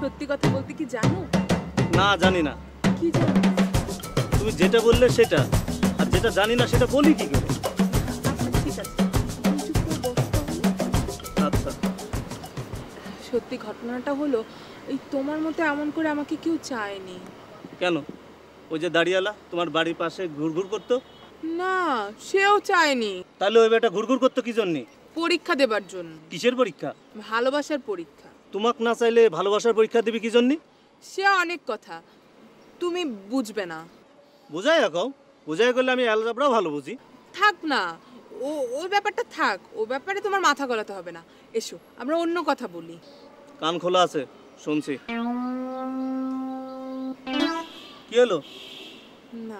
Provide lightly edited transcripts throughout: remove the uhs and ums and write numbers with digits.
সত্যি কথা বলতে কি জানো? না, জানি না। কি জানো? তুমি যেটা বললে সেটা, আর যেটা জানি না সেটা বলি কি করে? আচ্ছা ঠিক আছে, তুমি চুপ করে বসো তাহলে। আচ্ছা, সত্যি ঘটনাটা হলো, এই তোমার মতো এমন করে আমাকে কেউ চায়নি। কেন? ওই যে দাঁড়িয়ালা তোমার বাড়ির পাশে ঘুরঘুর করতো? না, সেও চায়নি। তাহলে ওই বেটা ঘুরঘুর করতো কি জন্যে? পরীক্ষা দেবার জন্য। কিসের পরীক্ষা? ভালোবাসার পরীক্ষা। তোমাকে না চাইলে ভালোবাসার পরীক্ষা দিবি কি জন্যে? সে অনেক কথা, তুমি বুঝবে না। বোঝাই কও, বোঝাই করলে আমি অ্যালজাবরাও ভালো বুঝি। থাক না, ওই ব্যাপারটা থাক, ও ব্যাপারে তোমার মাথা গলাতে হবে না। এসো আমরা অন্য কথা বলি। কান খোলা আছে, শুনছি। কি হলো? না,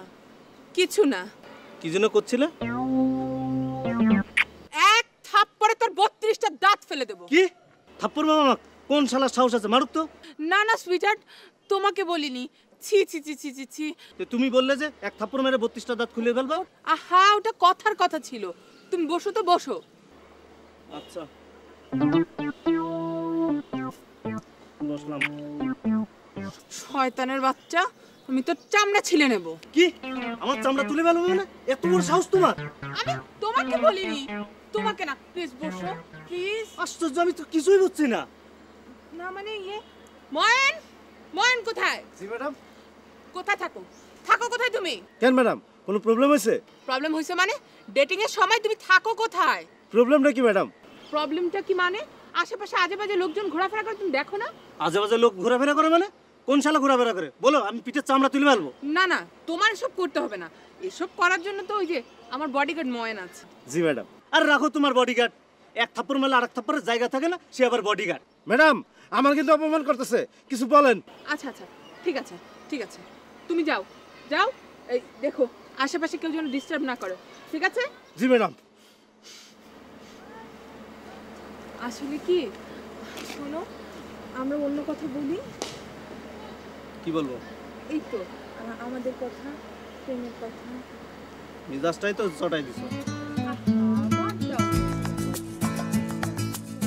কিছু না। কি জন্য করছিলে? এক থাপ্পড়ে তোর 32টা দাঁত ফেলে দেবো। কি থাপ্পড় মামা? কোন শালা সাহস আছে, মারুক তো। না না সুইটহার্ট, তোমাকে বলিনি। ছি ছি ছি ছি ছি ছি। তুমি বললে যে এক থাপ্পড় মেরে 32টা দাঁত খুলে ফেলবো। আহা, ওটা কথার কথা ছিল। তুমি বসো তো, বসো। আচ্ছা, বসলাম। শয়তানের বাচ্চা, আমি তোর চামড়া ছিলে নেব। কি? আমার চামড়া তুলে ফেলবো মানে? এত বড় সাহস তোমার? আমি তোমাকে বলিনি। তোমাকে না, প্লিজ বসো প্লিজ। আশ্চর্য, আমি তো কিছুই বুঝছি না। না মানে ময়ন, ময়ন কোথায়? জি ম্যাডাম। কোথায় থাকো? থাকো কোথায় তুমি? কেন ম্যাডাম, কোনো প্রবলেম হয়েছে? প্রবলেম হয়েছে মানে? ডেটিং এর সময় তুমি থাকো কোথায়? প্রবলেমটা কি ম্যাডাম? প্রবলেমটা কি মানে? আশেপাশে আজেবাজে লোকজন ঘোরাফেরা করে, তুমি দেখো না? আজেবাজে লোক ঘোরাফেরা করে মানে? কোন শালা ঘোরাফেরা করে বলো, আমি পিঠের চামড়া তুলে ফেলবো। না না, তোমার এসব করতে হবে না। এসব করার জন্য তো ওই যে আমার বডিগার্ড ময়ন আছে। জি ম্যাডাম। আর রাখো তোমার বডিগার্ড। এক থাপ্পড় মেলে আরেক থাপ্পড়ের জায়গা থাকে না, সে আবার বডিগার্ড। ম্যাডাম, আমার কিন্তু অপমান করতেছে, কিছু বলেন। আচ্ছা আচ্ছা, ঠিক আছে ঠিক আছে, তুমি যাও যাও। এই দেখো, আশেপাশে কেউ যেন ডিস্টার্ব না করে, ঠিক আছে? জি ম্যাডাম। আসলে কি, শোনো, আমরা অন্য কথা বলি। কি বলবো? এই তো আমাদের কথা, প্রেমের কথা। মিজাজটাই তো চটাই দিছো।